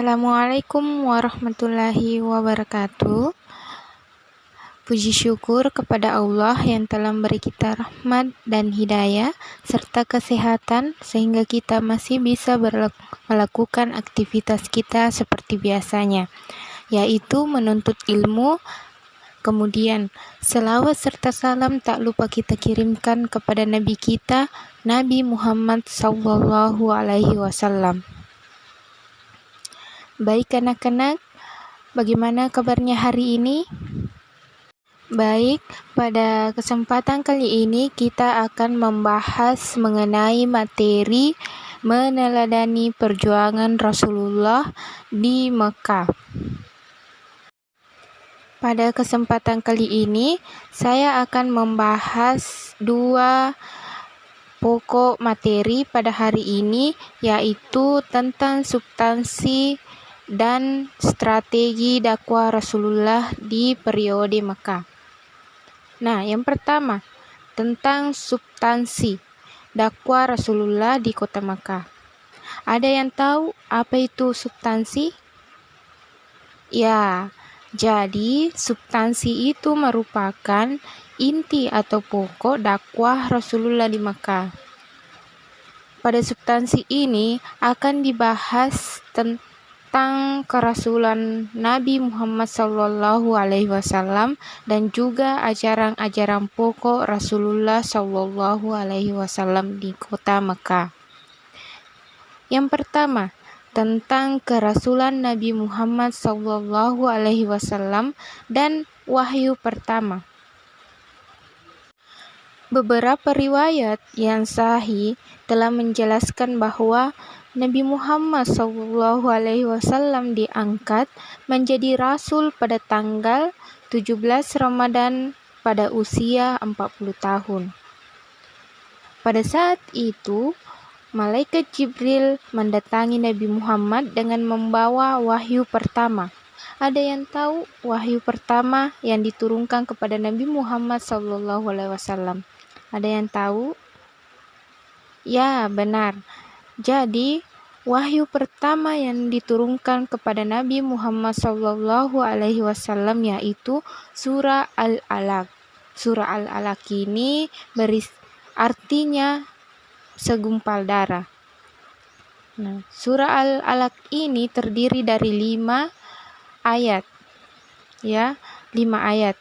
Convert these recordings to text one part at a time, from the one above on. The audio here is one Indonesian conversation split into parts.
Assalamualaikum warahmatullahi wabarakatuh. Puji syukur kepada Allah yang telah memberi kita rahmat dan hidayah serta kesehatan sehingga kita masih bisa melakukan aktivitas kita seperti biasanya, yaitu menuntut ilmu. Kemudian selawat serta salam tak lupa kita kirimkan kepada Nabi kita, Nabi Muhammad SAW. Baik anak-anak, bagaimana kabarnya hari ini? Baik, pada kesempatan kali ini kita akan membahas mengenai materi meneladani perjuangan Rasulullah di Mekah. Pada kesempatan kali ini, saya akan membahas dua pokok materi pada hari ini, yaitu tentang substansi dan strategi dakwah Rasulullah di periode Mekah. Nah, yang pertama, tentang substansi dakwah Rasulullah di kota Makkah. Ada yang tahu apa itu substansi? Ya, jadi substansi itu merupakan inti atau pokok dakwah Rasulullah di Makkah. Pada substansi ini akan dibahas tentang kerasulan Nabi Muhammad SAW dan juga ajaran-ajaran pokok Rasulullah SAW di kota Mekah. Yang pertama, tentang kerasulan Nabi Muhammad SAW dan wahyu pertama. Beberapa riwayat yang sahih telah menjelaskan bahwa Nabi Muhammad SAW diangkat menjadi Rasul pada tanggal 17 Ramadan pada usia 40 tahun. Pada saat itu, Malaikat Jibril mendatangi Nabi Muhammad dengan membawa wahyu pertama. Ada yang tahu wahyu pertama yang diturunkan kepada Nabi Muhammad SAW? Ada yang tahu? Ya, benar. Jadi, wahyu pertama yang diturunkan kepada Nabi Muhammad SAW yaitu surah Al-Alaq. Surah Al-Alaq ini artinya segumpal darah. Nah, surah Al-Alaq ini terdiri dari 5 ayat. Ya, 5 ayat.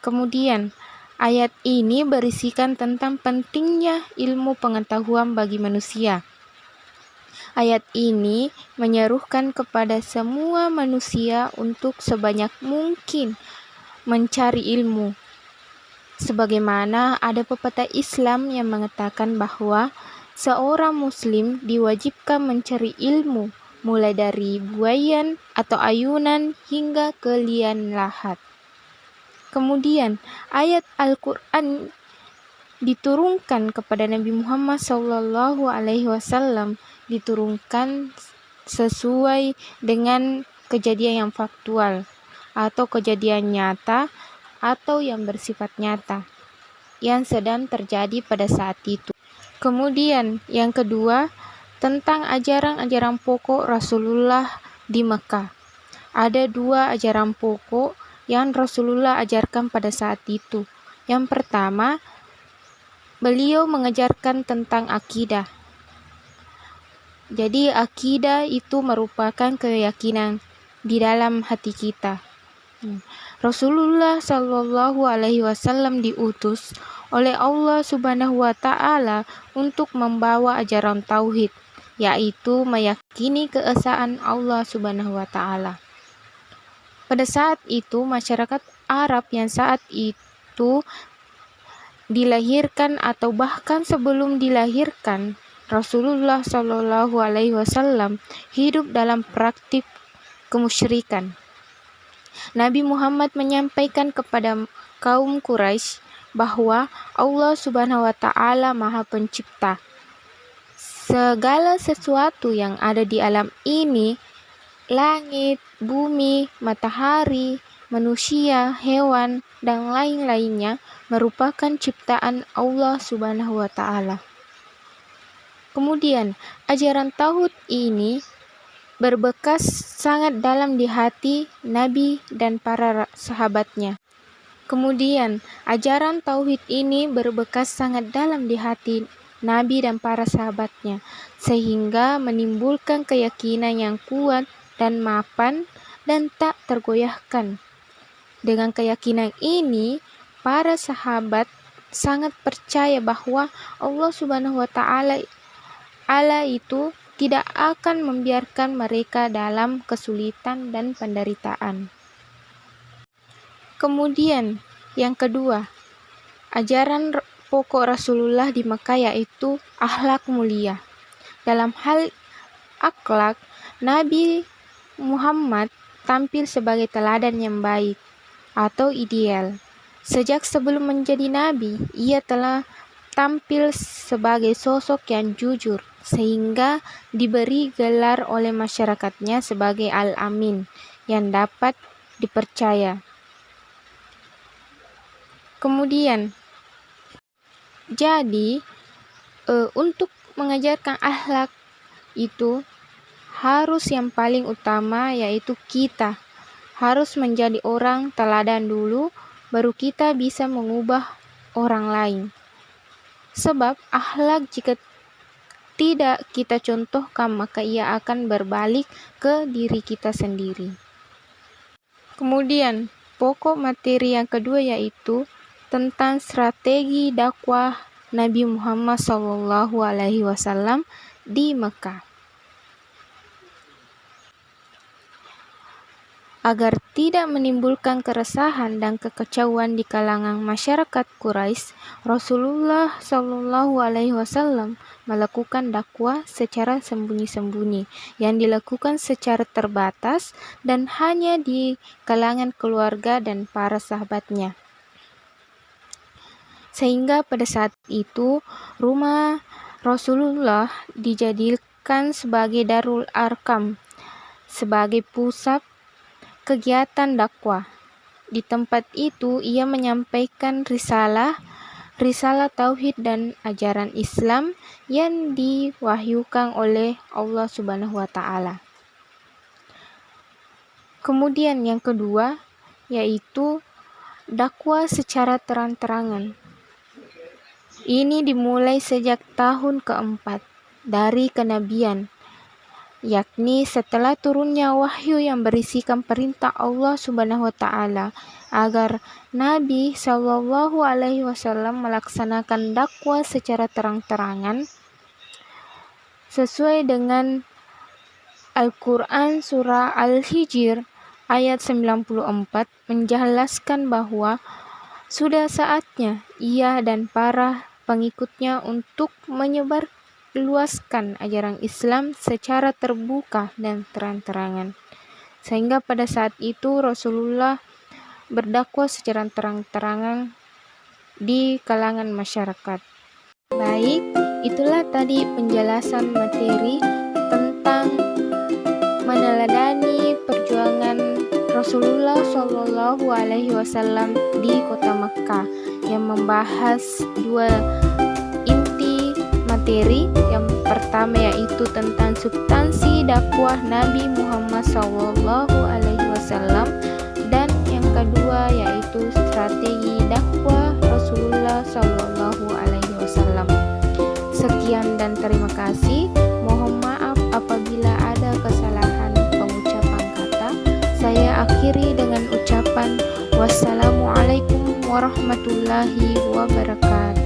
Kemudian ayat ini berisikan tentang pentingnya ilmu pengetahuan bagi manusia. Ayat ini menyerukan kepada semua manusia untuk sebanyak mungkin mencari ilmu. Sebagaimana ada pepatah Islam yang mengatakan bahwa seorang muslim diwajibkan mencari ilmu mulai dari buayan atau ayunan hingga ke lian lahat. Kemudian ayat Al-Quran diturunkan kepada Nabi Muhammad SAW diturunkan sesuai dengan kejadian yang faktual atau kejadian nyata atau yang bersifat nyata yang sedang terjadi pada saat itu. Kemudian yang kedua, tentang ajaran-ajaran pokok Rasulullah di Mekah. Ada 2 ajaran pokok yang Rasulullah ajarkan pada saat itu. Yang pertama, beliau mengajarkan tentang akidah. Jadi akidah itu merupakan keyakinan di dalam hati kita. Rasulullah SAW diutus oleh Allah Subhanahu wa Ta'ala untuk membawa ajaran tauhid, yaitu meyakini keesaan Allah Subhanahu wa Ta'ala. Pada saat itu masyarakat Arab yang saat itu dilahirkan atau bahkan sebelum dilahirkan, Rasulullah SAW hidup dalam praktik kemusyrikan. Nabi Muhammad menyampaikan kepada kaum Quraisy bahwa Allah Subhanahu wa Ta'ala Maha Pencipta. Segala sesuatu yang ada di alam ini, langit, bumi, matahari, manusia, hewan, dan lain-lainnya merupakan ciptaan Allah Subhanahu wa Ta'ala. Kemudian, ajaran tauhid ini berbekas sangat dalam di hati Nabi dan para sahabatnya. Kemudian, ajaran tauhid ini berbekas sangat dalam di hati Nabi dan para sahabatnya, sehingga menimbulkan keyakinan yang kuat dan mapan dan tak tergoyahkan. Dengan keyakinan ini, para sahabat sangat percaya bahwa Allah Subhanahu wa Ta'ala itu tidak akan membiarkan mereka dalam kesulitan dan penderitaan. Kemudian, yang kedua, ajaran pokok Rasulullah di Mekah yaitu akhlak mulia. Dalam hal akhlak, Nabi Muhammad tampil sebagai teladan yang baik atau ideal. Sejak sebelum menjadi nabi, ia telah tampil sebagai sosok yang jujur, sehingga diberi gelar oleh masyarakatnya sebagai Al-Amin, yang dapat dipercaya. Kemudian, jadi untuk mengajarkan akhlak itu harus yang paling utama yaitu kita harus menjadi orang teladan dulu, baru kita bisa mengubah orang lain. Sebab akhlak jika tidak kita contohkan, maka ia akan berbalik ke diri kita sendiri. Kemudian, pokok materi yang kedua yaitu tentang strategi dakwah Nabi Muhammad SAW di Mekah. Agar tidak menimbulkan keresahan dan kekecauan di kalangan masyarakat Quraisy, Rasulullah SAW melakukan dakwah secara sembunyi-sembunyi yang dilakukan secara terbatas dan hanya di kalangan keluarga dan para sahabatnya. Sehingga pada saat itu rumah Rasulullah dijadikan sebagai Darul Arkam, sebagai pusat kegiatan dakwah. Di tempat itu ia menyampaikan risalah tauhid dan ajaran Islam yang diwahyukan oleh Allah Subhanahu wa Ta'ala. Kemudian yang kedua yaitu dakwah secara terang-terangan. Ini dimulai sejak tahun keempat dari kenabian, yakni setelah turunnya wahyu yang berisikan perintah Allah Subhanahu wa Ta'ala agar Nabi SAW melaksanakan dakwah secara terang-terangan sesuai dengan Al-Quran surah Al-Hijr ayat 94 menjelaskan bahwa sudah saatnya ia dan para pengikutnya untuk menyebarluaskan ajaran Islam secara terbuka dan terang-terangan. Sehingga pada saat itu Rasulullah berdakwah secara terang-terangan di kalangan masyarakat. Baik, itulah tadi penjelasan materi tentang meneladani perjuangan Rasulullah SAW di kota Makkah yang membahas dua inti materi. Yang pertama yaitu tentang substansi dakwah Nabi Muhammad SAW dan yang kedua yaitu strategi dakwah Rasulullah SAW. Sekian dan terima kasih. Mohon maaf apabila ada kesalahan pengucapan kata. Saya akhiri dengan ucapan wassalamualaikum warahmatullahi wabarakatuh.